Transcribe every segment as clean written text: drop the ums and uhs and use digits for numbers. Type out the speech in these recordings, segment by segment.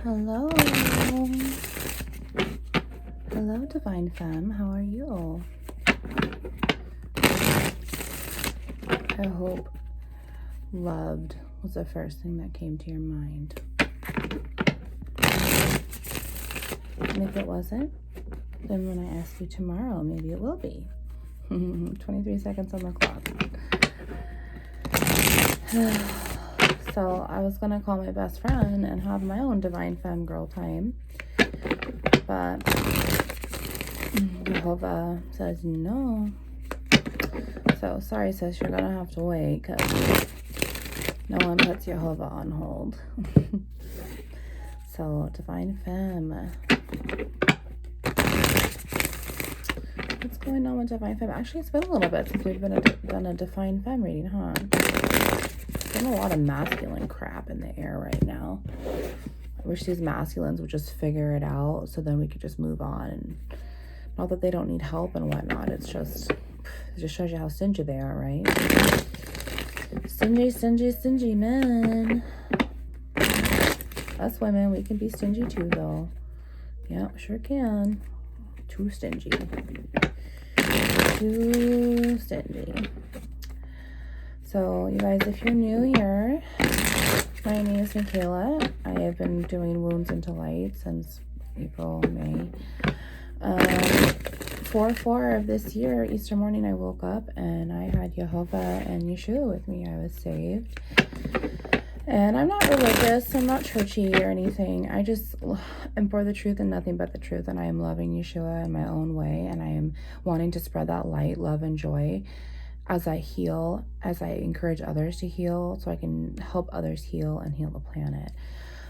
Hello. Hello, Divine Femme. How are you? I hope loved was the first thing that came to your mind. And if it wasn't, then when I ask you tomorrow, maybe it will be. 23 seconds on the clock. So I was gonna call my best friend and have my own Divine Femme girl time, but Jehovah says no. So sorry, sis, you're gonna have to wait because no one puts Jehovah on hold. So Divine Femme, what's going on with Divine Femme? Actually, it's been a little bit since we've done a Divine Femme reading, huh? There's a lot of masculine crap in the air right now. I wish these masculines would just figure it out so then we could just move on. And not that they don't need help and whatnot. It just shows you how stingy they are, right? Stingy, stingy, stingy men. Us women, we can be stingy too, though. Yeah, sure can. Too stingy. Too stingy. So, you guys, if you're new here, my name is Michaela. I have been doing Wounds into Light since April, May. 4/4 of this year, Easter morning, I woke up and I had Jehovah and Yeshua with me. I was saved. And I'm not religious. I'm not churchy or anything. I just am for the truth and nothing but the truth. And I am loving Yeshua in my own way. And I am wanting to spread that light, love, and joy as I heal, as I encourage others to heal, so I can help others heal and heal the planet.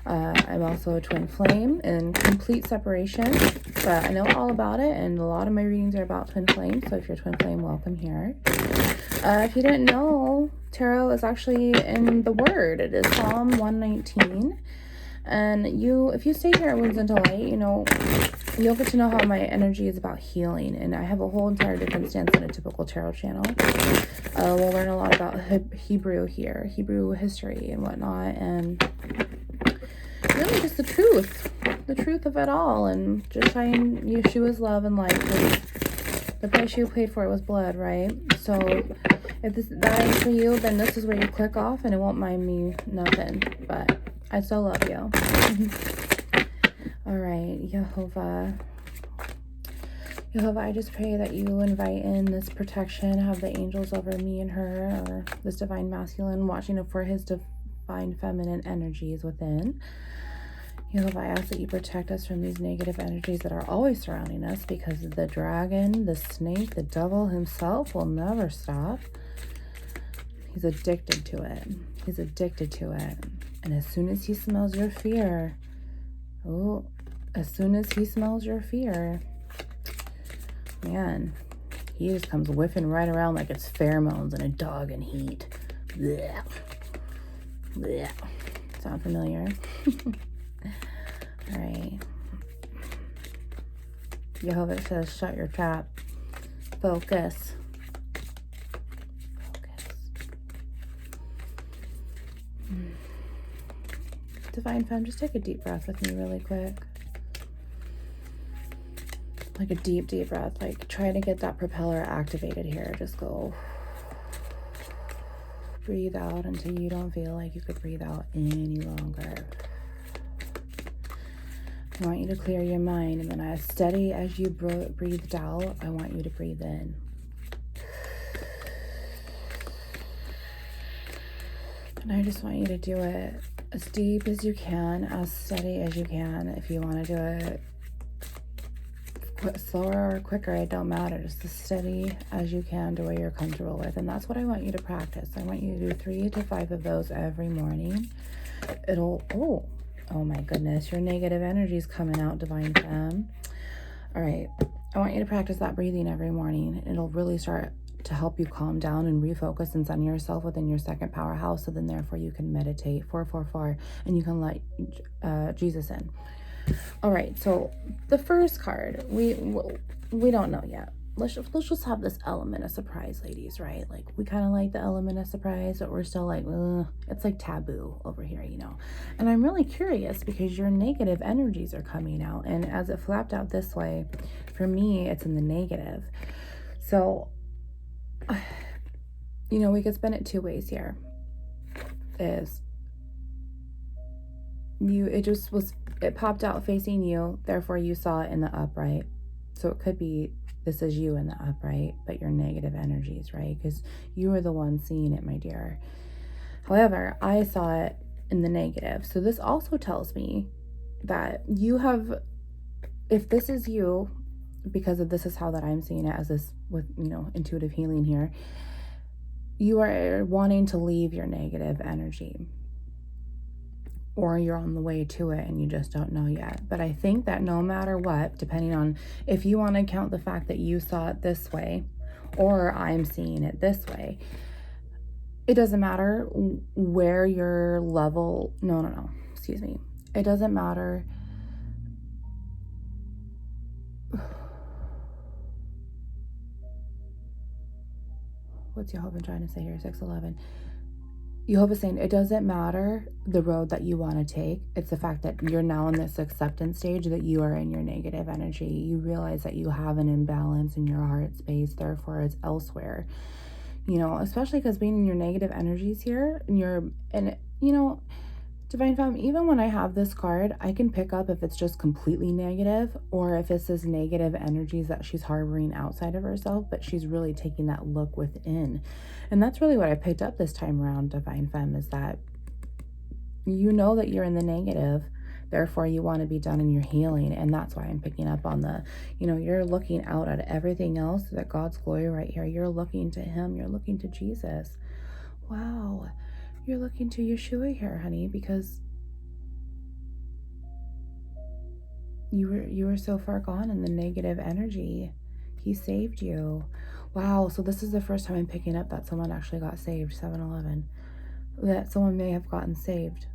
I'm also a twin flame in complete separation, but I know all about it, and a lot of my readings are about twin flames, so if you're a twin flame, welcome here. If you didn't know, tarot is actually in the Word. It is Psalm 119, and if you stay here at Wounds into Light, you'll get to know how my energy is about healing, and I have a whole entire different stance than a typical tarot channel. We'll learn a lot about Hebrew here, Hebrew history and whatnot, and really just the truth of it all, and just shine Yeshua's love and light. The price you paid for it was blood, right? So if that ain't for you, then this is where you click off, and it won't mind me nothing, but I still love you. All right, Jehovah, I just pray that you invite in this protection, have the angels over me and her, or this divine masculine, watching for his divine feminine energies within. Jehovah, I ask that you protect us from these negative energies that are always surrounding us, because the dragon, the snake, the devil himself will never stop. He's addicted to it. He's addicted to it. And as soon as he smells your fear, man, he just comes whiffing right around like it's pheromones and a dog in heat. Blech. Blech. Sound familiar? All right. Jehovah says, shut your trap. Focus. Divine Femme, just take a deep breath with me really quick. Like a deep, deep breath. Like, try to get that propeller activated here. Just go. Breathe out until you don't feel like you could breathe out any longer. I want you to clear your mind, and then as steady as you breathed out, I want you to breathe in. And I just want you to do it as deep as you can, as steady as you can. If you want to do it slower or quicker, it don't matter. Just as steady as you can to where you're comfortable with. And that's what I want you to practice. I want you to do 3 to 5 of those every morning. Oh my goodness, your negative energy is coming out, Divine Femme. All right, I want you to practice that breathing every morning. It'll really start to help you calm down and refocus and center yourself within your second powerhouse. So then therefore you can meditate 444 and you can let Jesus in. All right, so the first card, we don't know yet. let's just have this element of surprise, ladies, right? Like, we kind of like the element of surprise, but we're still like, ugh, it's like taboo over here, you know. And I'm really curious because your negative energies are coming out, and as it flapped out this way, for me, it's in the negative. So, you know, we could spin it two ways here. Is you, it popped out facing you, therefore you saw it in the upright. So it could be this is you in the upright, but your negative energies, right? Because you were the one seeing it, my dear. However, I saw it in the negative. So this also tells me that you have, if this is you, because of this is how that I'm seeing it as this with, you know, intuitive healing here, you are wanting to leave your negative energy, or you're on the way to it and you just don't know yet. But I think that no matter what, depending on if you want to count the fact that you saw it this way or I'm seeing it this way, it doesn't matter where your level, no, excuse me. It doesn't matter. What's Jehovah trying to say here? 611. Jehovah's saying it doesn't matter the road that you want to take. It's the fact that you're now in this acceptance stage that you are in your negative energy. You realize that you have an imbalance in your heart space, therefore it's elsewhere. You know, especially because being in your negative energies here, and you know, Divine Femme, even when I have this card, I can pick up if it's just completely negative or if it's this negative energies that she's harboring outside of herself, but she's really taking that look within. And that's really what I picked up this time around, Divine Femme, is that you know that you're in the negative, therefore you want to be done in your healing. And that's why I'm picking up on the, you know, you're looking out at everything else, that God's glory right here. You're looking to him. You're looking to Jesus. Wow. You're looking to Yeshua here, honey, because you were so far gone in the negative energy. He saved you. Wow. So this is the first time I'm picking up that someone actually got saved. 7-Eleven. That someone may have gotten saved.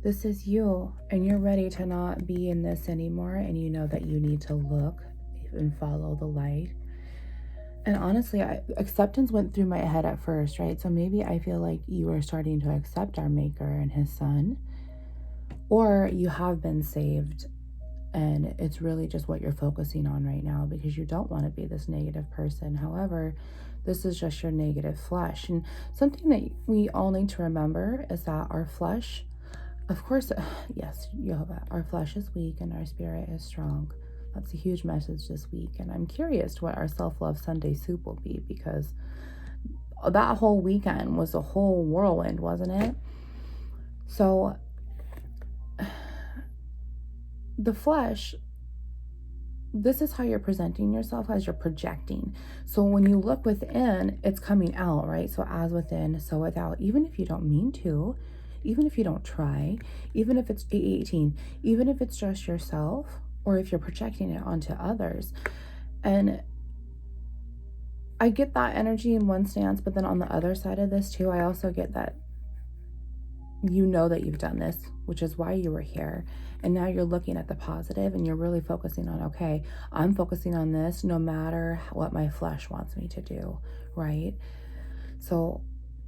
This is you, and you're ready to not be in this anymore, and you know that you need to look and follow the light. And honestly, acceptance went through my head at first, right? So maybe I feel like you are starting to accept our Maker and his Son, or you have been saved, and it's really just what you're focusing on right now because you don't want to be this negative person. However, this is just your negative flesh. And something that we all need to remember is that our flesh, of course, yes, Jehovah, our flesh is weak and our spirit is strong. That's a huge message this week. And I'm curious what our self-love Sunday soup will be, because that whole weekend was a whole whirlwind, wasn't it? So the flesh, this is how you're presenting yourself, as you're projecting. So when you look within, it's coming out, right? So as within, so without, even if you don't mean to, even if you don't try, even if it's 818, even if it's just yourself, or if you're projecting it onto others. And I get that energy in one stance, but then on the other side of this too, I also get that you know that you've done this, which is why you were here. And now you're looking at the positive and you're really focusing on, okay, I'm focusing on this no matter what my flesh wants me to do, right? So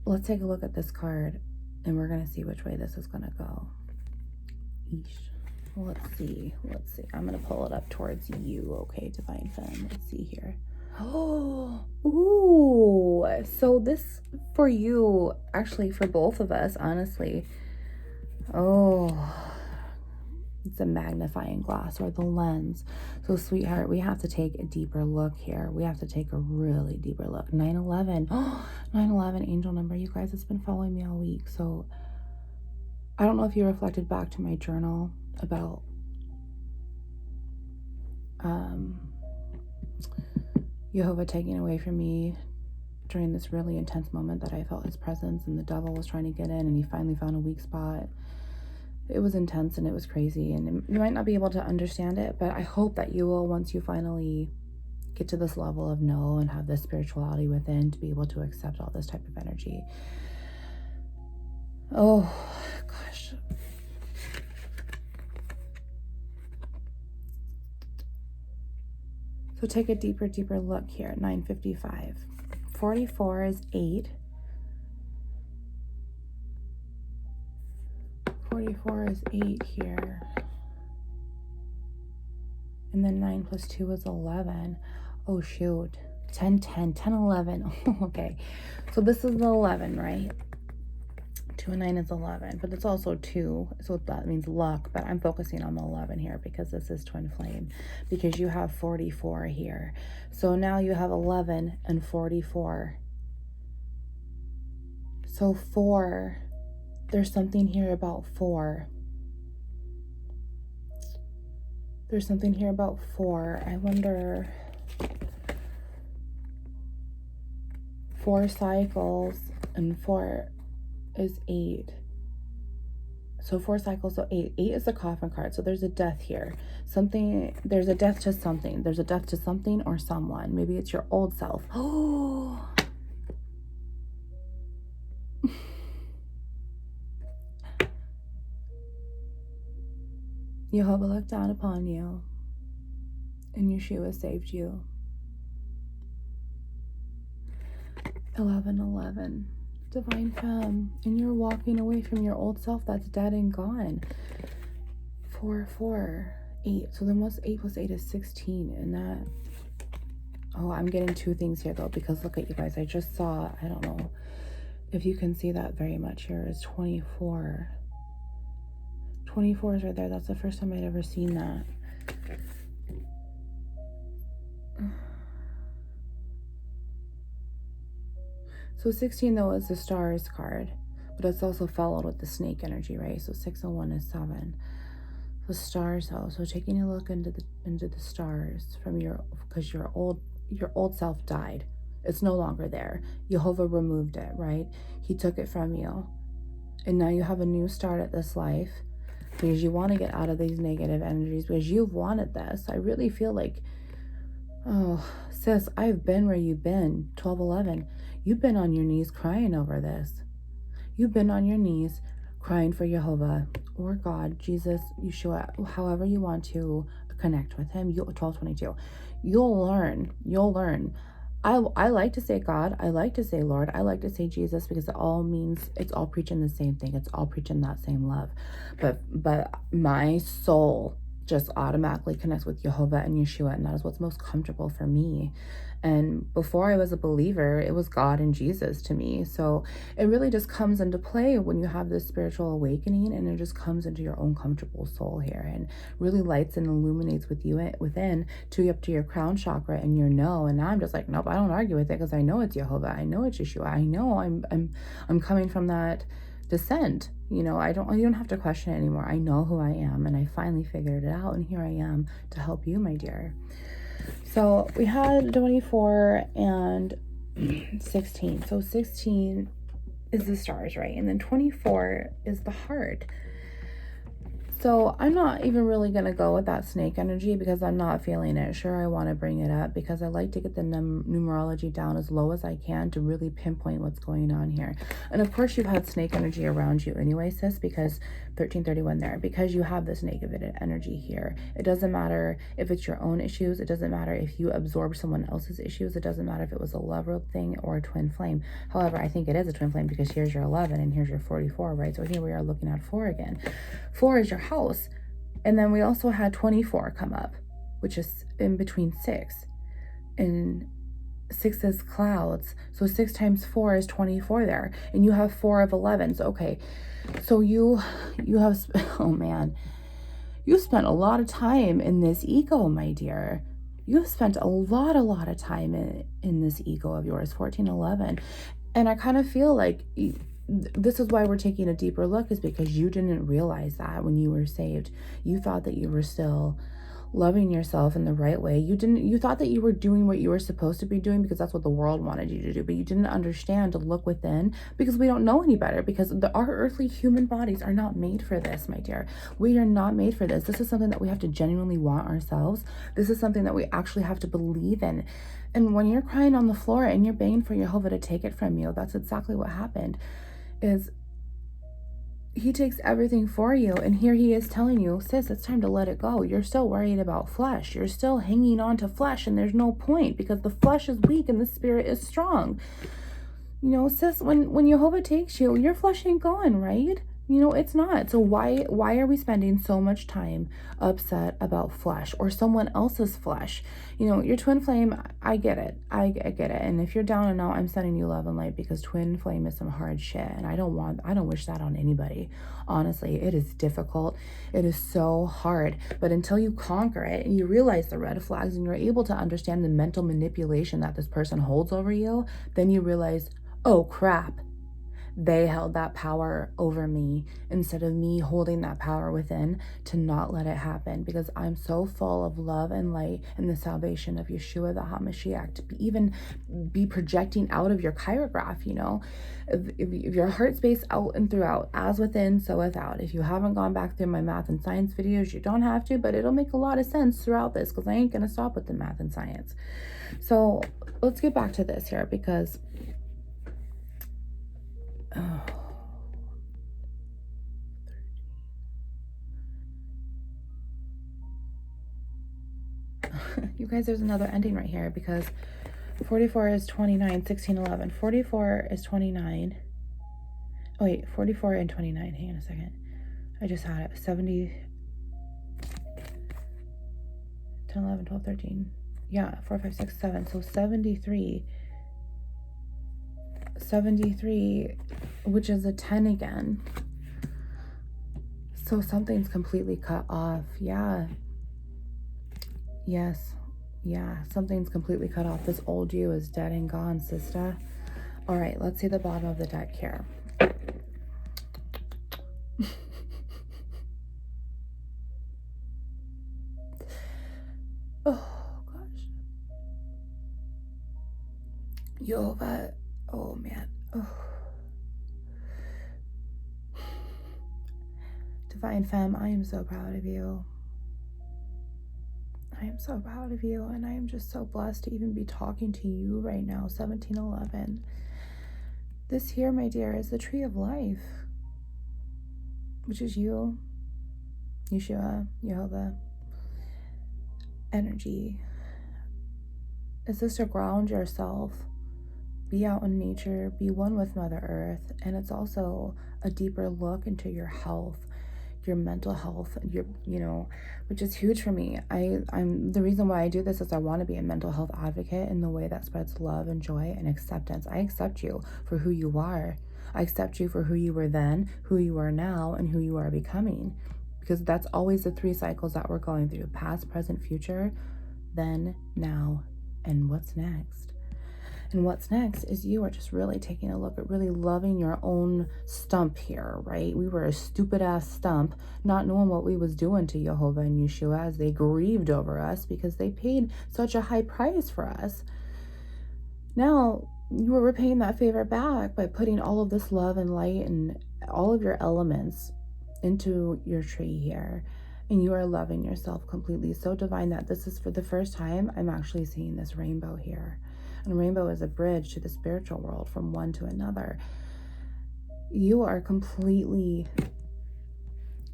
let's take a look at this card and we're going to see which way this is going to go. Eesh. Let's see. I'm going to pull it up towards you, okay, Divine Femme. Let's see here. Oh, ooh. So this for you, actually for both of us, honestly. Oh, it's a magnifying glass or the lens. So sweetheart, we have to take a deeper look here. We have to take a really deeper look. 911. Oh, 911 angel number. You guys, it's been following me all week. So I don't know if you reflected back to my journal about Jehovah taking away from me during this really intense moment that I felt his presence and the devil was trying to get in and he finally found a weak spot. It was intense and it was crazy, and you might not be able to understand it, but I hope that you will, once you finally get to this level of know and have this spirituality within, to be able to accept all this type of energy. Oh gosh. So take a deeper look here at 9:55. 44 is 8. 44 is 8 here. And then 9 plus 2 is 11. Oh, shoot. 10, 10, 10, 11. Okay. So this is the 11, right? 2 and 9 is 11, but it's also 2. So that means luck. But I'm focusing on the 11 here because this is twin flame. Because you have 44 here. So now you have 11 and 44. So 4. There's something here about 4. There's something here about 4. I wonder. 4 cycles and 4 is 8. So 4 cycles, so 8. 8 is the coffin card. So there's a death here. There's a death to something. There's a death to something or someone. Maybe it's your old self. Oh. Jehovah looked down upon you, and Yeshua saved you. 11:11, divine femme, and you're walking away from your old self that's dead and gone. 4, 4, 8. So then what's 8 plus 8 is 16, and that. Oh, I'm getting 2 things here though, because look at you guys. I just saw. I don't know if you can see that very much here. Is 24. 24 is right there. That's the first time I'd ever seen that. So 16 though is the stars card, but it's also followed with the snake energy, right? So 6 and 1 is 7. The stars though. So taking a look into the stars from because your old self died. It's no longer there. Jehovah removed it, right? He took it from you. And now you have a new start at this life. Because you want to get out of these negative energies, because you've wanted this. I really feel like, oh, sis, I've been where you've been. 12:11. You've been on your knees crying over this. You've been on your knees crying for Jehovah or God, Jesus, Yeshua, however you want to connect with him. 12:22. You'll learn. I like to say God. I like to say Lord. I like to say Jesus, because it all means, it's all preaching the same thing. It's all preaching that same love. But my soul just automatically connects with Jehovah and Yeshua, and that is what's most comfortable for me. And before I was a believer, it was God and Jesus to me. So it really just comes into play when you have this spiritual awakening, and it just comes into your own comfortable soul here, and really lights and illuminates with you within to up to your crown chakra and your know. And now I'm just like, nope, I don't argue with it, because I know it's Jehovah. I know it's Yeshua. I know I'm coming from that descent. You know, you don't have to question it anymore. I know who I am, and I finally figured it out, and here I am to help you, my dear. So we had 24 and 16. So 16 is the stars, right? And then 24 is the heart. So I'm not even really going to go with that snake energy, because I'm not feeling it. Sure, I want to bring it up because I like to get the numerology down as low as I can to really pinpoint what's going on here. And of course, you've had snake energy around you anyway, sis, because 1331 there, because you have this negative energy here. It doesn't matter if it's your own issues. It doesn't matter if you absorb someone else's issues. It doesn't matter if it was a lover thing or a twin flame. However, I think it is a twin flame, because here's your 11 and here's your 44, right? So here we are looking at 4 again. 4 is your house. And then we also had 24 come up, which is in between 6. And 6 is clouds. So 6 times 4 is 24 there. And you have 4 of 11s. Okay. So you have, oh man, you spent a lot of time in this ego, my dear. You've spent a lot of time in this ego of yours, 1411. And I kind of feel like this is why we're taking a deeper look, is because you didn't realize that when you were saved. You thought that you were still loving yourself in the right way. You thought that you were doing what you were supposed to be doing, because that's what the world wanted you to do, but you didn't understand to look within, because we don't know any better, because our earthly human bodies are not made for this, my dear. We are not made for this. This is something that we have to genuinely want ourselves. This is something that we actually have to believe in. And when you're crying on the floor and you're begging for Jehovah to take it from you, that's exactly what happened. Is he takes everything for you. And here he is telling you, sis, it's time to let it go. You're still worried about flesh. You're still hanging on to flesh, and there's no point because the flesh is weak and the spirit is strong. You know, sis, when Jehovah takes you, your flesh ain't going, right? You know, it's not. So why are we spending so much time upset about flesh or someone else's flesh? You know, your twin flame, I get it. I get it. And if you're down and out, I'm sending you love and light, because twin flame is some hard shit. And I don't wish that on anybody. Honestly, it is difficult. It is so hard. But until you conquer it and you realize the red flags and you're able to understand the mental manipulation that this person holds over you, then you realize, oh crap, they held that power over me instead of me holding that power within to not let it happen, because I'm so full of love and light and the salvation of Yeshua, the HaMashiach, to even be projecting out of your chirograph, you know. If your heart space out and throughout, as within, so without. If you haven't gone back through my math and science videos, you don't have to, but it'll make a lot of sense throughout this, because I ain't going to stop with the math and science. So let's get back to this here, because oh, you guys, there's another ending right here, because 44 is 29, 16, 11. 44 is 29. Oh, wait, 44 and 29. Hang on a second. I just had it. 70, 10, 11, 12, 13. Yeah, 4, 5, 6, 7. So 73, which is a 10 again. So something's completely cut off. Yeah. Yes. Yeah, something's completely cut off. This old you is dead and gone, sister. All right, let's see the bottom of the deck here. Oh, gosh. Jehovah. Oh, man. Oh. Divine Femme, I am so proud of you. I am so proud of you, and I am just so blessed to even be talking to you right now. 1711. This here, my dear, is the tree of life, which is you, Yeshua, Jehovah, energy. Is this to ground yourself, be out in nature, be one with Mother Earth, and it's also a deeper look into your health, your mental health, your, you know, which is huge for me. I'm the reason why I do this is I want to be a mental health advocate in the way that spreads love and joy and acceptance. I accept you for who you are. I accept you for who you were then, who you are now, and who you are becoming, because that's always the 3 cycles that we're going through: past, present, future, then, now, and what's next. And what's next is you are just really taking a look at really loving your own stump here, right? We were a stupid ass stump, not knowing what we was doing to Jehovah and Yeshua as they grieved over us because they paid such a high price for us. Now you are repaying that favor back by putting all of this love and light and all of your elements into your tree here. And you are loving yourself completely. So divine that this is for the first time I'm actually seeing this rainbow here. And rainbow is a bridge to the spiritual world from one to another. You are completely,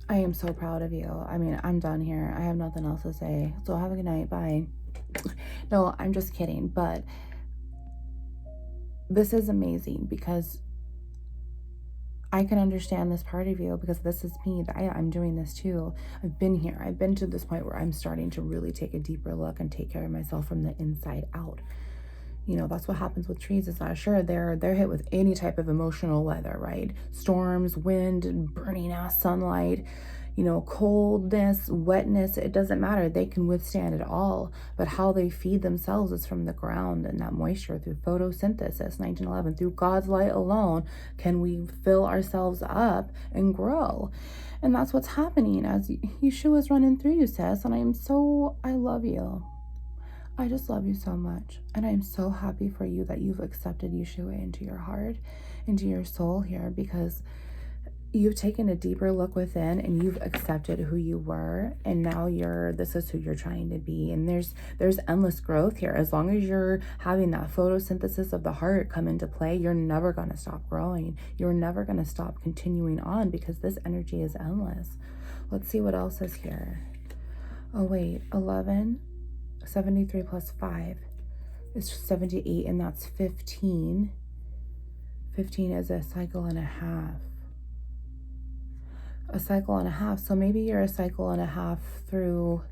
I am so proud of you. I mean, I'm done here. I have nothing else to say. So have a good night. Bye. No, I'm just kidding. But this is amazing because I can understand this part of you, because this is me. I'm doing this too. I've been here. I've been to this point where I'm starting to really take a deeper look and take care of myself from the inside out. You know, that's what happens with trees. Is that sure they're hit with any type of emotional weather, right? Storms, wind, burning ass sunlight, you know, coldness, wetness, it doesn't matter. They can withstand it all. But how they feed themselves is from the ground and that moisture through photosynthesis. 1911, through God's light alone can we fill ourselves up and grow. And that's what's happening as Yeshua's running through you, sis. And I love you. I just love you so much. And I'm so happy for you that you've accepted Yeshua into your heart, into your soul here, because you've taken a deeper look within and you've accepted who you were, and now this is who you're trying to be. And there's endless growth here. As long as you're having that photosynthesis of the heart come into play, you're never going to stop growing. You're never going to stop continuing on, because this energy is endless. Let's see what else is here. Oh wait, 11, 73 plus 5 is 78, and that's 15. 15 is a cycle and a half. A cycle and a half. So maybe you're a cycle and a half through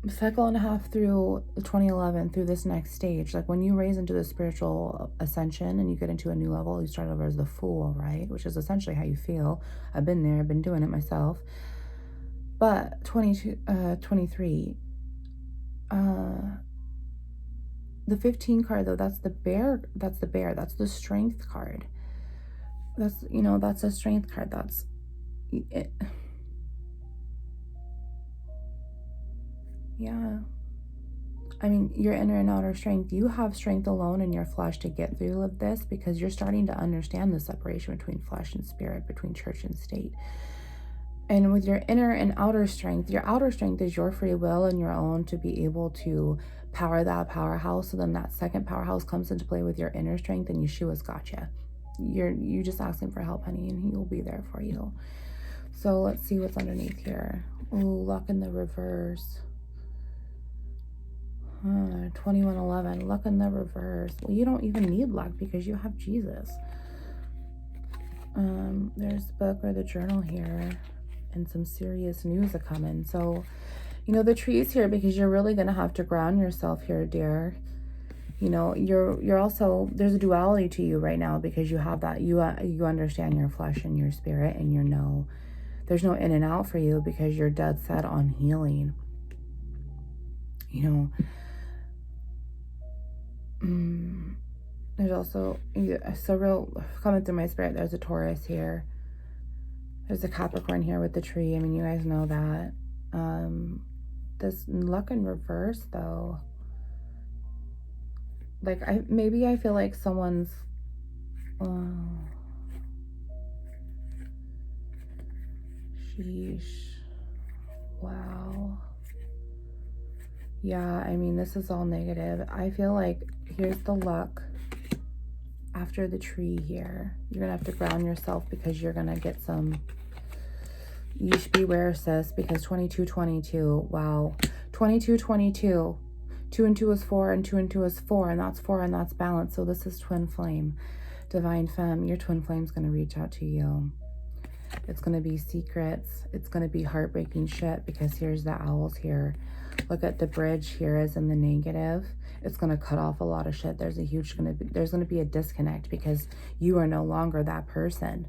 cycle and a half through 2011, through this next stage. Like when you raise into the spiritual ascension and you get into a new level, you start over as the Fool, right? Which is essentially how you feel. I've been there, I've been doing it myself. But 23, the 15 card though, that's the bear, that's the strength card. That's, you know, that's a strength card. That's it. Yeah. I mean, your inner and outer strength, you have strength alone in your flesh to get through this, because you're starting to understand the separation between flesh and spirit, between church and state. And with your inner and outer strength, your outer strength is your free will and your own to be able to power that powerhouse. So then that second powerhouse comes into play with your inner strength, and Yeshua's got you. You just ask him for help, honey, and he will be there for you. So let's see what's underneath here. Oh, luck in the reverse. 2111, luck in the reverse. Well, you don't even need luck because you have Jesus. There's the book or the journal here, and some serious news are coming. So, you know, the tree's here because you're really going to have to ground yourself here, dear. You know, you're also, there's a duality to you right now, because you have that, you understand your flesh and your spirit, and there's no in and out for you, because you're dead set on healing. You know, there's also, so real, coming through my spirit, there's a Taurus here. There's a Capricorn here with the tree. I mean, you guys know that. This luck in reverse, though. Like, maybe I feel like someone's, sheesh, wow. Yeah, I mean, this is all negative. I feel like, here's the luck after the tree here. You're gonna have to ground yourself, because you're gonna get some, you should beware, sis, because 2222, wow. 2222. 2 and 2 is 4, and 2 and 2 is 4, and that's 4, and that's balance. So this is twin flame, divine femme. Your twin flame's going to reach out to you. It's going to be secrets. It's going to be heartbreaking shit, because here's the owls here. Look at the bridge here as in the negative. It's going to cut off a lot of shit. There's going to be a disconnect, because you are no longer that person.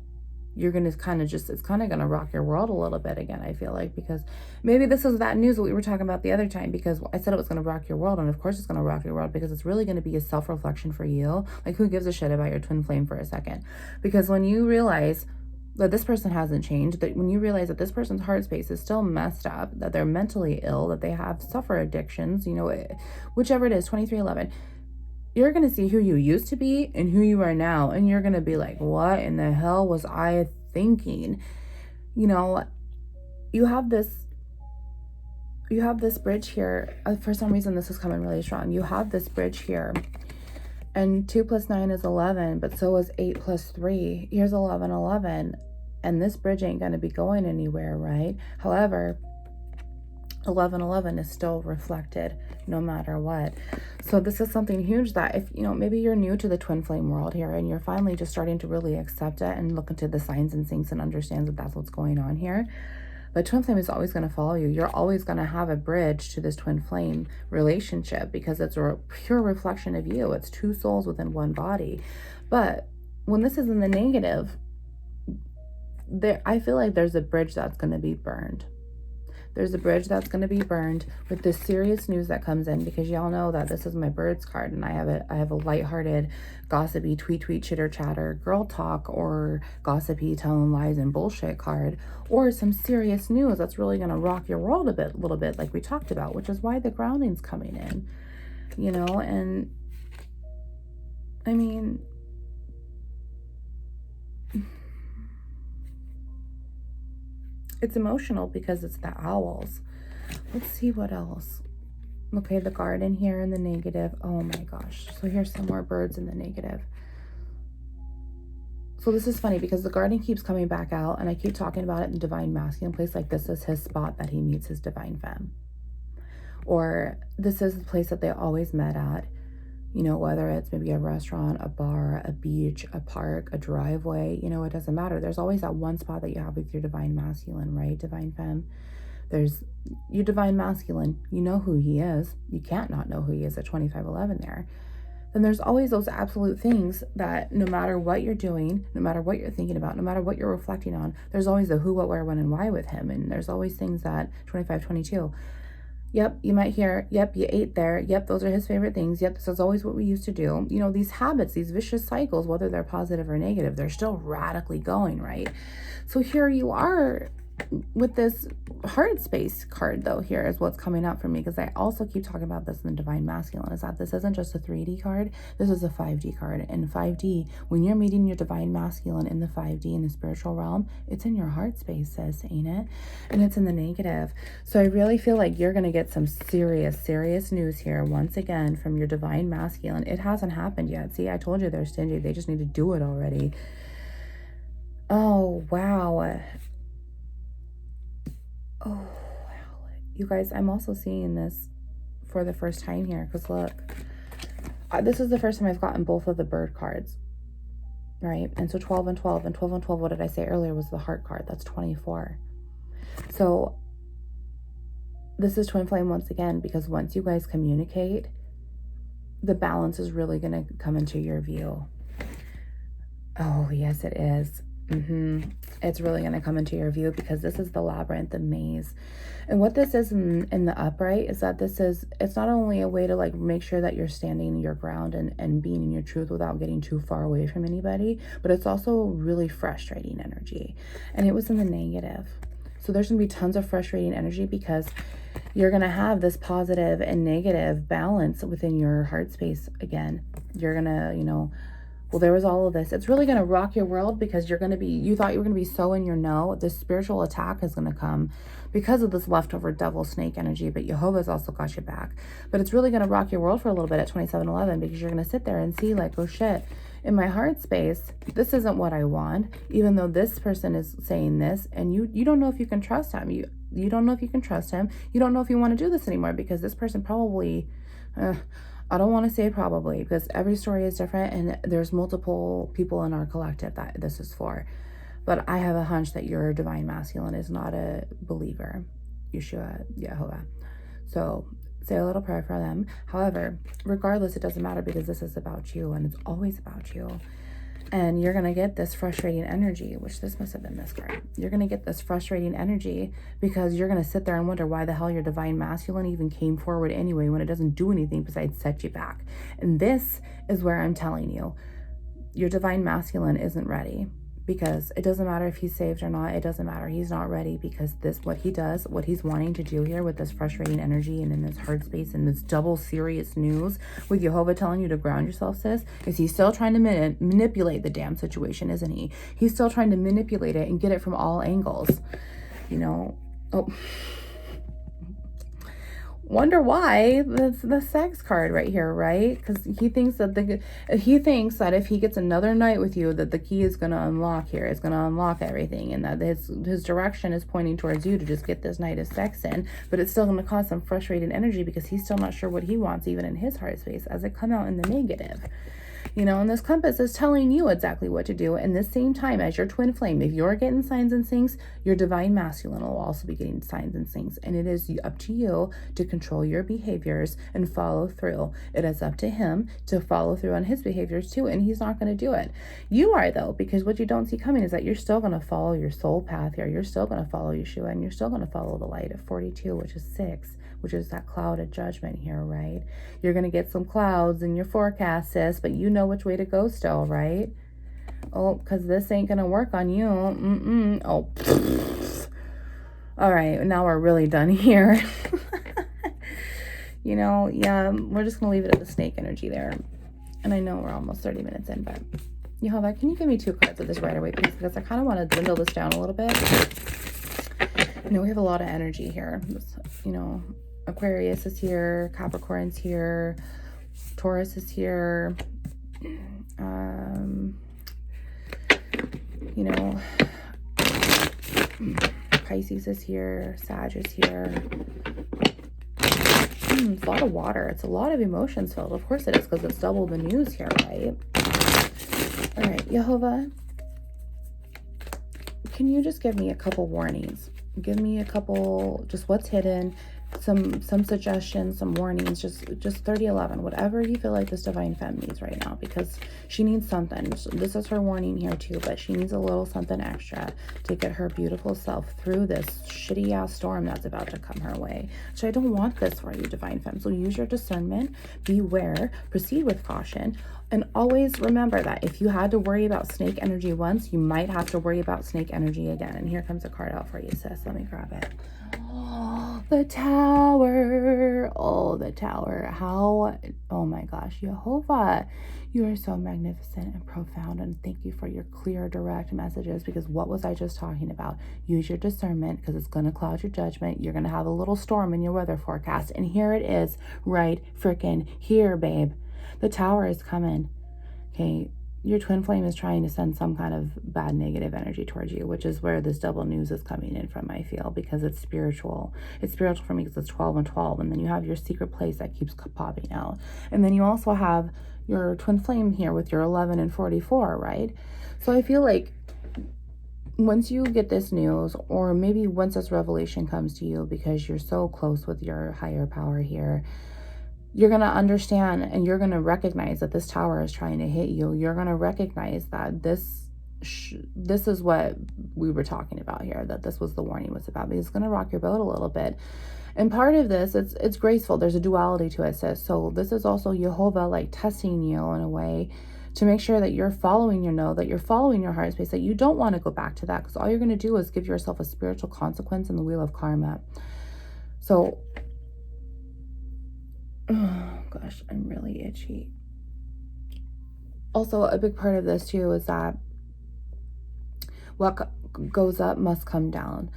You're going to kind of just, it's kind of going to rock your world a little bit again, I feel like, because maybe this is that news that we were talking about the other time, because I said it was going to rock your world, and of course it's going to rock your world, because it's really going to be a self-reflection for you. Like, who gives a shit about your twin flame for a second? Because when you realize that this person hasn't changed, that when you realize that this person's heart space is still messed up, that they're mentally ill, that they suffer addictions, you know, whichever it is, 2311, you're going to see who you used to be and who you are now. And you're going to be like, what in the hell was I thinking? You know, you have this bridge here. For some reason, this is coming really strong. You have this bridge here. And 2 plus 9 is 11, but so is 8 plus 3. Here's 11, 11. And this bridge ain't going to be going anywhere, right? However, 1111 is still reflected no matter what. So this is something huge that, if you know, maybe you're new to the twin flame world here, and you're finally just starting to really accept it and look into the signs and syncs and understand that that's what's going on here. But twin flame is always going to follow you. You're always going to have a bridge to this twin flame relationship, because it's a pure reflection of you. It's two souls within one body. But when this is in the negative, I feel like there's a bridge that's going to be burned. There's a bridge that's going to be burned with this serious news that comes in, because y'all know that this is my birds card, and I have a lighthearted, gossipy, tweet, chitter chatter, girl talk, or gossipy, telling lies and bullshit card, or some serious news that's really going to rock your world a little bit, like we talked about, which is why the grounding's coming in, you know. And I mean, It's emotional because it's the owls. Let's see what else. Okay, the garden here in the negative. Oh my gosh. So here's some more birds in the negative. So this is funny because the garden keeps coming back out, and I keep talking about it in divine masculine place. Like, this is his spot that he meets his divine femme. Or this is the place that they always met at. You know, whether it's maybe a restaurant, a bar, a beach, a park, a driveway, you know, it doesn't matter. There's always that one spot that you have with your divine masculine, right? Divine femme. There's your divine masculine. You know who he is. You can't not know who he is at 2511 there. Then there's always those absolute things that no matter what you're doing, no matter what you're thinking about, no matter what you're reflecting on, there's always a who, what, where, when, and why with him. And there's always things that 2522. Yep, you might hear, yep, you ate there. Yep, those are his favorite things. Yep, this is always what we used to do. You know, these habits, these vicious cycles, whether they're positive or negative, they're still radically going, right? So here you are with this heart space card, though. Here is what's coming up for me, because I also keep talking about this in the divine masculine, is that this isn't just a 3D card. This is a 5D card. And 5D, when you're meeting your divine masculine in the 5D, in the spiritual realm, it's in your heart space, sis, ain't it? And it's in the negative. So I really feel like you're going to get some serious news here once again from your divine masculine. It hasn't happened yet. See, I told you they're stingy. They just need to do it already. Oh, wow. Oh, wow. You guys, I'm also seeing this for the first time here, because look, this is the first time I've gotten both of the bird cards, right? And so 12 and 12 and 12 and 12, what did I say earlier, was the heart card. That's 24. So this is twin flame once again, because once you guys communicate, the balance is really going to come into your view. Oh, yes, it is. It's really going to come into your view, because this is the labyrinth, the maze. And what this is in the upright is that it's not only a way to like make sure that you're standing your ground and being in your truth without getting too far away from anybody, but it's also really frustrating energy. And it was in the negative. So there's going to be tons of frustrating energy, because you're going to have this positive and negative balance within your heart space again. You're going to, you know, well, there was all of this. It's really going to rock your world, because you're going to be, you thought you were going to be so in your know. This spiritual attack is going to come because of this leftover devil snake energy, but Jehovah's also got your back. But it's really going to rock your world for a little bit at 2711, because you're going to sit there and see like, oh shit, in my heart space, this isn't what I want, even though this person is saying this, and you don't know if you can trust him. You don't know if you can trust him. You don't know if you want to do this anymore, because this person probably, I don't want to say probably, because every story is different, and there's multiple people in our collective that this is for. But I have a hunch that your divine masculine is not a believer, Yeshua, Yehovah. So say a little prayer for them. However, regardless, it doesn't matter, because this is about you, and it's always about you. And you're going to get this frustrating energy, which this must have been this card. You're going to get this frustrating energy, because you're going to sit there and wonder why the hell your divine masculine even came forward anyway, when it doesn't do anything besides set you back. And this is where I'm telling you, your divine masculine isn't ready, because it doesn't matter if he's saved or not. It doesn't matter. He's not ready, because this, what he does, what he's wanting to do here with this frustrating energy and in this heart space and this double serious news with Jehovah telling you to ground yourself, sis, is he's still trying to manipulate the damn situation, isn't he? He's still trying to manipulate it and get it from all angles, you know. Oh, wonder why the sex card right here, right? Because he thinks that if he gets another night with you, that the key is going to unlock here. It's going to unlock everything, and that his direction is pointing towards you to just get this night of sex in. But it's still going to cause some frustrated energy, because he's still not sure what he wants, even in his heart space, as it come out in the negative. You know, and this compass is telling you exactly what to do. And this same time as your twin flame, if you're getting signs and syncs, your divine masculine will also be getting signs and syncs. And it is up to you to control your behaviors and follow through. It is up to him to follow through on his behaviors too. And he's not going to do it. You are, though, because what you don't see coming is that you're still going to follow your soul path here. You're still going to follow Yeshua, and you're still going to follow the light of 42, which is 6. Which is that cloud of judgment here, right? You're going to get some clouds in your forecast, sis, but you know which way to go still, right? Oh, because this ain't going to work on you. Oh, all right, now we're really done here. You know, yeah, we're just going to leave it at the snake energy there. And I know we're almost 30 minutes in, but Jehovah, can you give me 2 cards of this Rider-Waite, please? Because I kind of want to dwindle this down a little bit. You know, we have a lot of energy here. You know, Aquarius is here, Capricorn's here, Taurus is here, you know, Pisces is here, Sag is here. It's a lot of water. It's a lot of emotions filled. Of course it is, because it's double the news here, right? All right, Yehovah, can you just give me a couple warnings? Give me a couple, just what's hidden, some suggestions, some warnings, just 3011, whatever you feel like this divine femme needs right now, because she needs something. This is her warning here too, but she needs a little something extra to get her beautiful self through this shitty ass storm that's about to come her way. So I don't want this for you, divine femme. So use your discernment, beware, proceed with caution, and always remember that if you had to worry about snake energy once, you might have to worry about snake energy again. And here comes a card out for you, sis. Let me grab it. Oh, the Tower. Oh, the Tower. How, oh my gosh, Yehovah, you are so magnificent and profound, and thank you for your clear, direct messages, because what was I just talking about? Use your discernment, because it's going to cloud your judgment. You're going to have a little storm in your weather forecast, and here it is right freaking here, babe. The Tower is coming. Okay, your twin flame is trying to send some kind of bad negative energy towards you, which is where this double news is coming in from, I feel, because it's spiritual. It's spiritual for me because it's 12 and 12, and then you have your secret place that keeps popping out. And then you also have your twin flame here with your 11 and 44, right? So I feel like once you get this news, or maybe once this revelation comes to you because you're so close with your higher power here, you're going to understand and you're going to recognize that this Tower is trying to hit you. You're going to recognize that this is what we were talking about here, that this was the warning was about, because it's going to rock your boat a little bit. And part of this, it's graceful. There's a duality to it, sis. So this is also Yehovah like testing you in a way to make sure that you're following your know, that you're following your heart space, that you don't want to go back to that, because all you're going to do is give yourself a spiritual consequence in the wheel of karma. So, oh gosh, I'm really itchy. Also, a big part of this too is that what goes up must come down.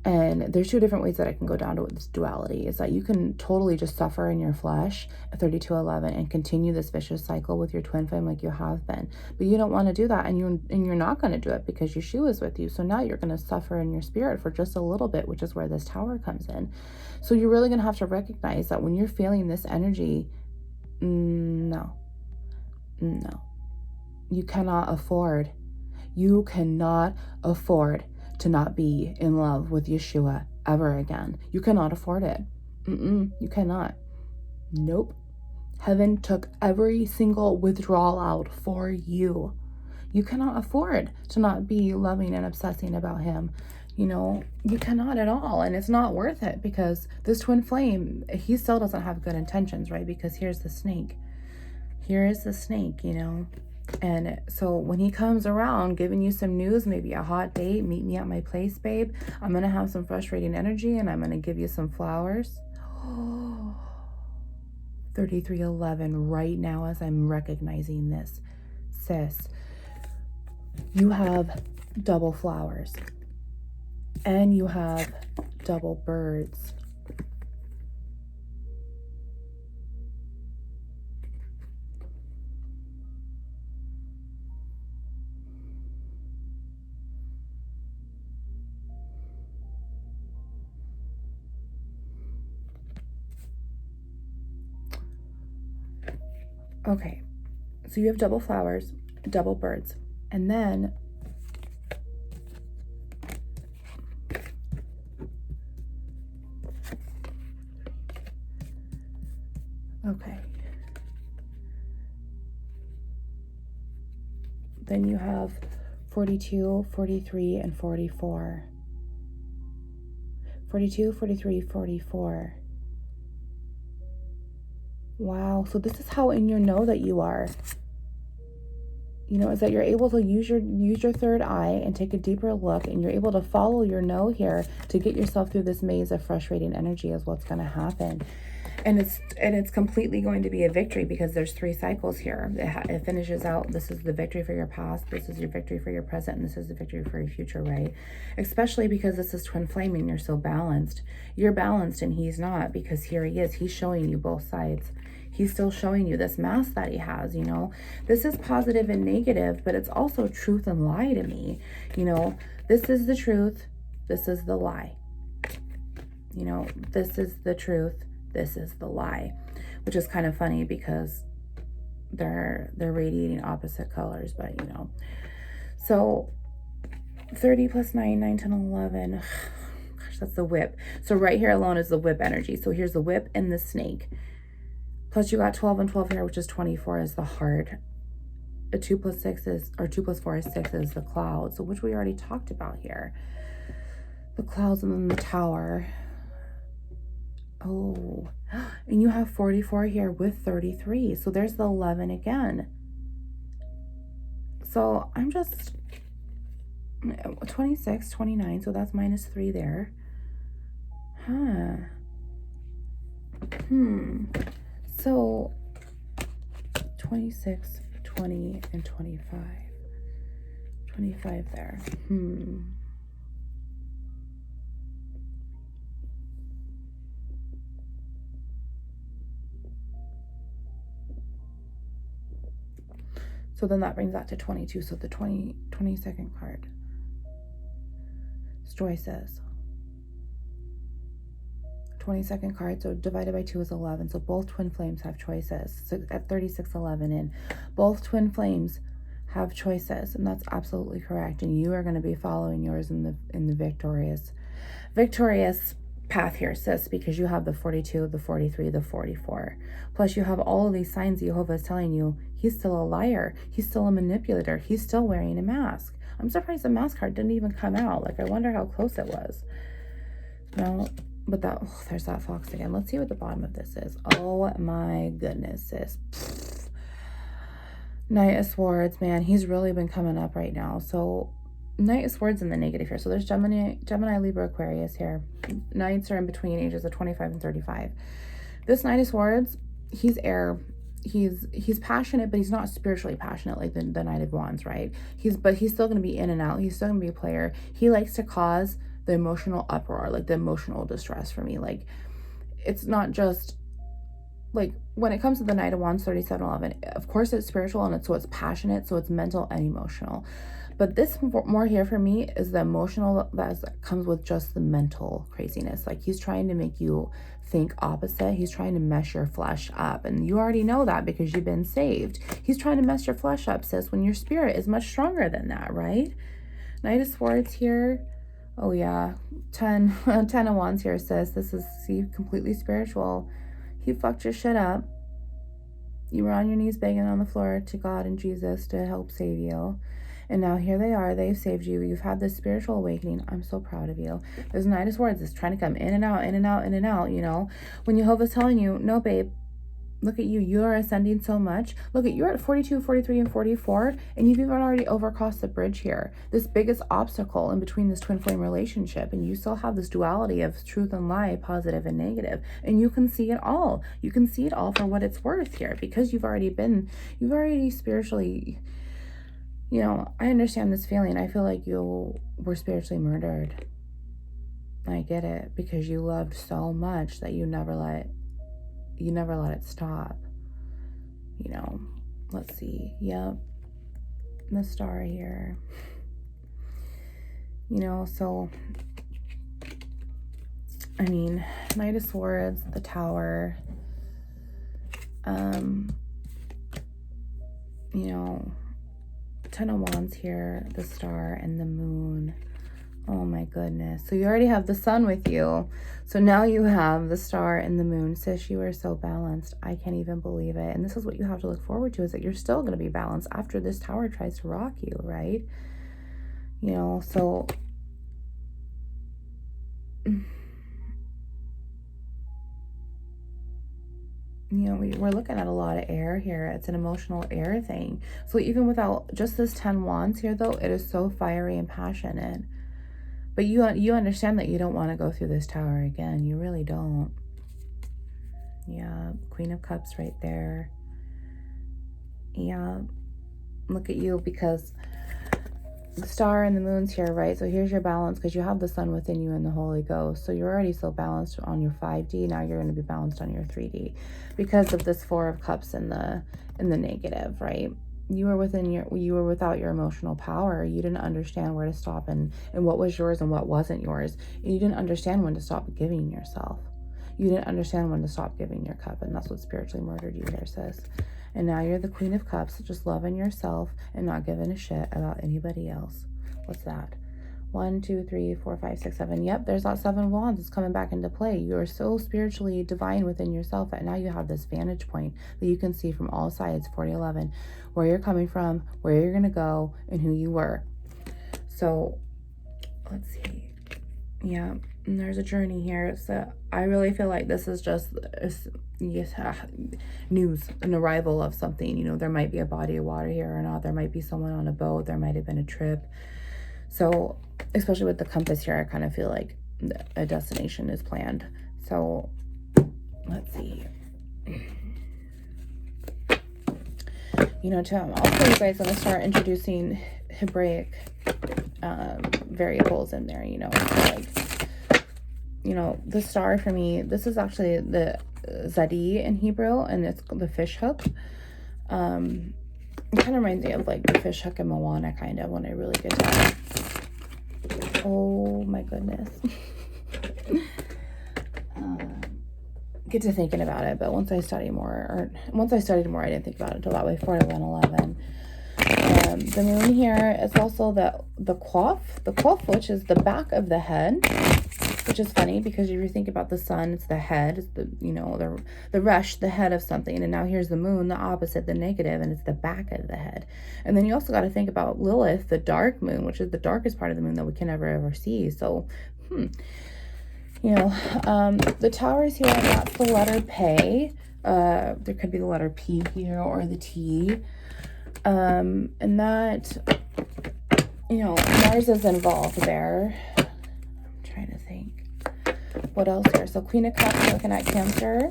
And there's two different ways that I can go down to this duality. Is that you can totally just suffer in your flesh at 3211 and continue this vicious cycle with your twin flame like you have been. But you don't want to do that, and you're not going to do it because Yeshua is with you. So now you're going to suffer in your spirit for just a little bit, which is where this Tower comes in. So you're really going to have to recognize that when you're feeling this energy, no. You cannot afford to not be in love with Yeshua ever again. You cannot afford it. You cannot. Nope. Heaven took every single withdrawal out for you. You cannot afford to not be loving and obsessing about him. You know, you cannot at all. And it's not worth it, because this twin flame, he still doesn't have good intentions, right? Because here's the snake. Here is the snake, you know. And so when he comes around giving you some news, maybe a hot date, meet me at my place, babe, I'm going to have some frustrating energy and I'm going to give you some flowers. 3311 right now as I'm recognizing this. Sis, you have double flowers and you have double birds. Okay, so you have double flowers, double birds, and then okay, then you have 42, 43, and 44. 42, 43, 44. Wow, so this is how in your know that you are. You know, is that you're able to use your third eye and take a deeper look, and you're able to follow your know here to get yourself through this maze of frustrating energy is what's going to happen. And it's completely going to be a victory because there's 3 cycles here. It finishes out. This is the victory for your past. This is your victory for your present. And this is the victory for your future, right? Especially because this is twin flame and you're so balanced. You're balanced and he's not, because here he is. He's showing you both sides. He's still showing you this mask that he has, you know. This is positive and negative, but it's also truth and lie to me. You know, this is the truth. This is the lie. You know, this is the truth. This is the lie, which is kind of funny because they're radiating opposite colors, but you know. So 30 plus 9, 9, 10, 11. Gosh, that's the whip. So right here alone is the whip energy. So here's the whip and the snake. Plus you got 12 and 12 here, which is 24 is the heart. A 2 plus 6 is, or 2 plus 4 is 6 is the cloud. So which we already talked about here. The clouds and then the tower. Oh, and you have 44 here with 33. So there's the 11 again. So I'm just 26, 29. So that's minus 3 there. So 26, 20, and 25. 25 there. So then that brings that to 22. So the 22nd card. Choices. 22nd card, so divided by 2 is 11. So both twin flames have choices. So at 36, 11 in, both twin flames have choices, and that's absolutely correct. And you are going to be following yours in the victorious path here, sis, because you have the 42, the 43, the 44. Plus you have all of these signs Jehovah is telling you he's still a liar. He's still a manipulator. He's still wearing a mask. I'm surprised the mask card didn't even come out. Like, I wonder how close it was. No, but that, oh, there's that fox again. Let's see what the bottom of this is. Oh my goodness, sis. Pfft. Knight of Swords, man, he's really been coming up right now. So Knight of Swords in the negative here. So there's Gemini, Libra, Aquarius here. Knights are in between ages of 25 and 35. This Knight of Swords, he's air. He's passionate, but he's not spiritually passionate like the Knight of Wands, right? But he's still going to be in and out. He's still going to be a player. He likes to cause the emotional uproar, like the emotional distress for me. Like, it's not just like when it comes to the Knight of Wands 3711, of course it's spiritual and it's passionate, so it's mental and emotional. But this more here for me is the emotional that comes with just the mental craziness. Like, he's trying to make you think opposite. He's trying to mess your flesh up. And you already know that because you've been saved. He's trying to mess your flesh up, sis, when your spirit is much stronger than that, right? Knight of Swords here. Oh, yeah. 10 of Wands here, sis. This is, see, completely spiritual. He fucked your shit up. You were on your knees begging on the floor to God and Jesus to help save you. And now here they are. They've saved you. You've had this spiritual awakening. I'm so proud of you. There's Knight of Swords. It's trying to come in and out, in and out, in and out, you know. When Jehovah's telling you, no, babe, look at you. You are ascending so much. Look at, you're at 42, 43, and 44. And you've even already overcrossed the bridge here. This biggest obstacle in between this twin flame relationship. And you still have this duality of truth and lie, positive and negative. And you can see it all. You can see it all for what it's worth here. Because you've already spiritually... You know, I understand this feeling. I feel like you were spiritually murdered. I get it, because you loved so much that you never let it stop. You know, let's see. Yep. The star here. You know, so I mean, Knight of Swords, the Tower, you know, 10 of Wands here, the star and the moon. Oh my goodness. So you already have the sun with you. So now you have the star and the moon. Sis, you are so balanced. I can't even believe it. And this is what you have to look forward to, is that you're still going to be balanced after this tower tries to rock you, right? You know, so... You know, we're looking at a lot of air here. It's an emotional air thing. So even without just this 10 wands here, though, it is so fiery and passionate. But you understand that you don't want to go through this tower again. You really don't. Yeah, Queen of Cups right there. Yeah, look at you, because the star and the moon's here, right? So here's your balance, because you have the sun within you and the Holy Ghost. So you're already so balanced on your 5D. Now you're going to be balanced on your 3D because of this Four of Cups in the negative, right? You were without your emotional power. You didn't understand where to stop and what was yours and what wasn't yours. And you didn't understand when to stop giving yourself. You didn't understand when to stop giving your cup. And that's what spiritually murdered you here, sis. And now you're the Queen of Cups, just loving yourself and not giving a shit about anybody else. What's that? 1, 2, 3, 4, 5, 6, 7. Yep, there's that 7 wands. It's coming back into play. You are so spiritually divine within yourself that now you have this vantage point that you can see from all sides, 4011, where you're coming from, where you're going to go, and who you were. So let's see. Yeah, and there's a journey here. So I really feel like this is just news, an arrival of something. You know, there might be a body of water here or not. There might be someone on a boat. There might have been a trip. So especially with the compass here, I kind of feel like a destination is planned. So let's see. You know, also you guys, I'm going to start introducing Hebraic variables in there, you know, like, you know, the star for me, this is actually the Zadi in Hebrew, and it's the fish hook. It kind of reminds me of like the fish hook in Moana, kind of, when I really get to, oh my goodness. Get to thinking about it, but once I studied more, I didn't think about it until that way. 4111. The moon here is also the quaff, which is the back of the head, which is funny because if you think about the sun, it's the head, it's the, you know, the rush, the head of something, and now here's the moon, the opposite, the negative, and it's the back of the head. And then you also got to think about Lilith, the dark moon, which is the darkest part of the moon that we can never ever see. So, you know, the towers here, that's the letter P. There could be the letter P here or the T. And that, you know, Mars is involved there. I'm trying to think. What else here? So Queen of Cups, looking at Cancer.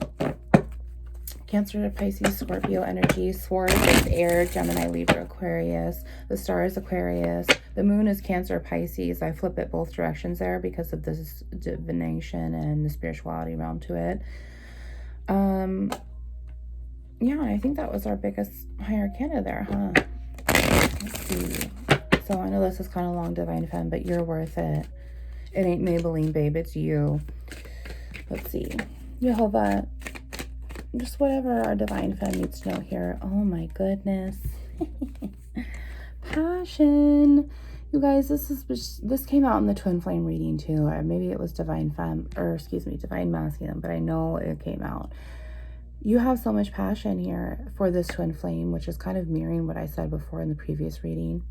Cancer, Pisces, Scorpio energy. Swords is air, Gemini, Libra, Aquarius. The star is Aquarius. The moon is Cancer, Pisces. I flip it both directions there because of this divination and the spirituality realm to it. Yeah, I think that was our biggest high arcana there, huh? Let's see. So I know this is kind of long, Divine Femme, but you're worth it. It ain't Maybelline, babe. It's you. Let's see. Jehovah. Just whatever our Divine Femme needs to know here. Oh my goodness. Passion. You guys, this came out in the Twin Flame reading too. Or maybe it was Divine Femme, or excuse me, Divine Masculine, but I know it came out. You have so much passion here for this Twin Flame, which is kind of mirroring what I said before in the previous reading.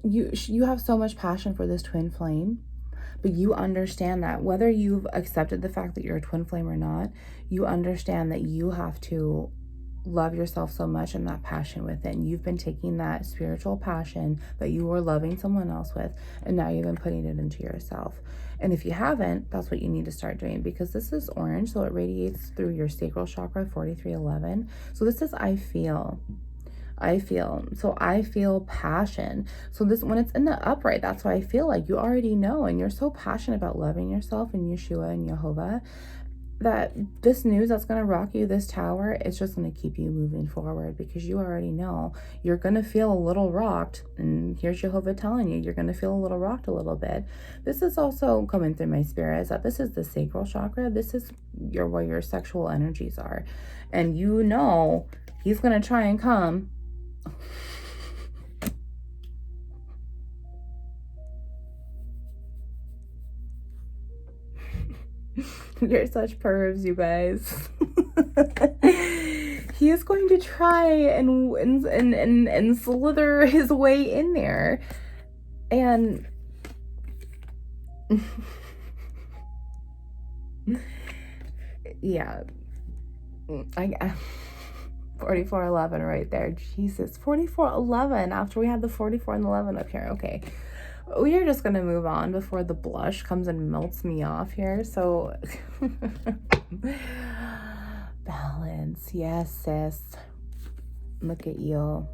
You have so much passion for this Twin Flame, but you understand that whether you've accepted the fact that you're a Twin Flame or not, you understand that you have to love yourself so much and that passion within. You've been taking that spiritual passion that you were loving someone else with, and now you've been putting it into yourself. And if you haven't, that's what you need to start doing, because this is orange, so it radiates through your sacral chakra, 4311. So this is I feel. So I feel passion. So this, when it's in the upright, that's why I feel like you already know, and you're so passionate about loving yourself and Yeshua and Jehovah, that this news that's going to rock you, this tower, it's just going to keep you moving forward, because you already know you're going to feel a little rocked. And here's Jehovah telling you, you're going to feel a little rocked a little bit. This is also coming through my spirit, is that this is the sacral chakra. This is where your sexual energies are. And you know, he's going to try and come. You're such pervs, you guys. He is going to try and slither his way in there. And yeah, 4411 right there. Jesus, 4411 after we had the 44 and 11 up here. Okay. We are just going to move on before the blush comes and melts me off here. So, balance. Yes, sis. Look at you.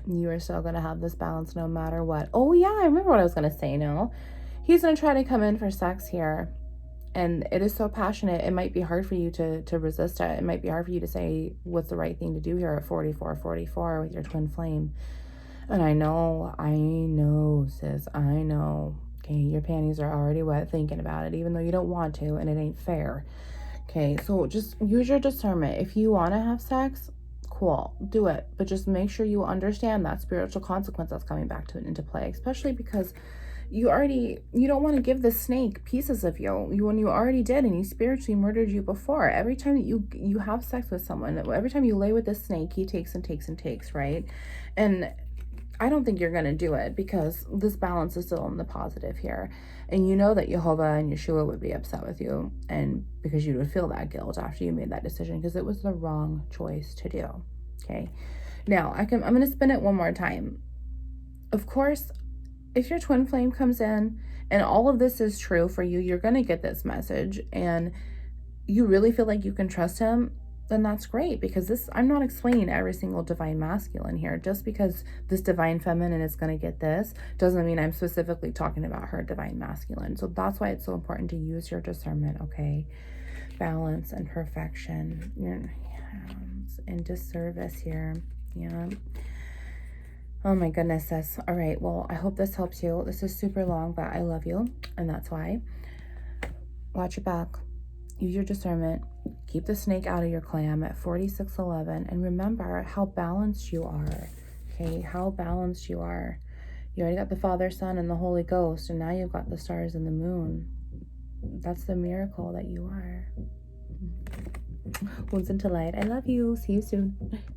You are still going to have this balance no matter what. Oh, yeah, I remember what I was going to say now. He's going to try to come in for sex here. And it is so passionate, it might be hard for you to resist it. It might be hard for you to say what's the right thing to do here at 44 with your twin flame. And I know, sis, I know. Okay, your panties are already wet thinking about it, even though you don't want to, and it ain't fair. Okay, so just use your discernment. If you want to have sex, cool, do it. But just make sure you understand that spiritual consequence that's coming back into play, especially because you don't want to give the snake pieces of you when you already did, and he spiritually murdered you before. Every time that you have sex with someone, every time you lay with the snake, he takes and takes and takes, right? And I don't think you're going to do it because this balance is still in the positive here. And you know that Jehovah and Yeshua would be upset with you, and because you would feel that guilt after you made that decision, because it was the wrong choice to do. Okay. Now I'm going to spin it one more time. Of course, if your twin flame comes in and all of this is true for you, you're going to get this message and you really feel like you can trust him, then that's great, because I'm not explaining every single divine masculine here. Just because this divine feminine is going to get this doesn't mean I'm specifically talking about her divine masculine. So that's why it's so important to use your discernment, okay? Balance and perfection. Your hands in disservice here. Yeah. Oh my goodness, sis. All right, well, I hope this helps you. This is super long, but I love you, and that's why. Watch your back. Use your discernment. Keep the snake out of your clam at 4611, and remember how balanced you are, okay? How balanced you are. You already got the Father, Son, and the Holy Ghost, and now you've got the stars and the moon. That's the miracle that you are. Wounds into light. I love you. See you soon.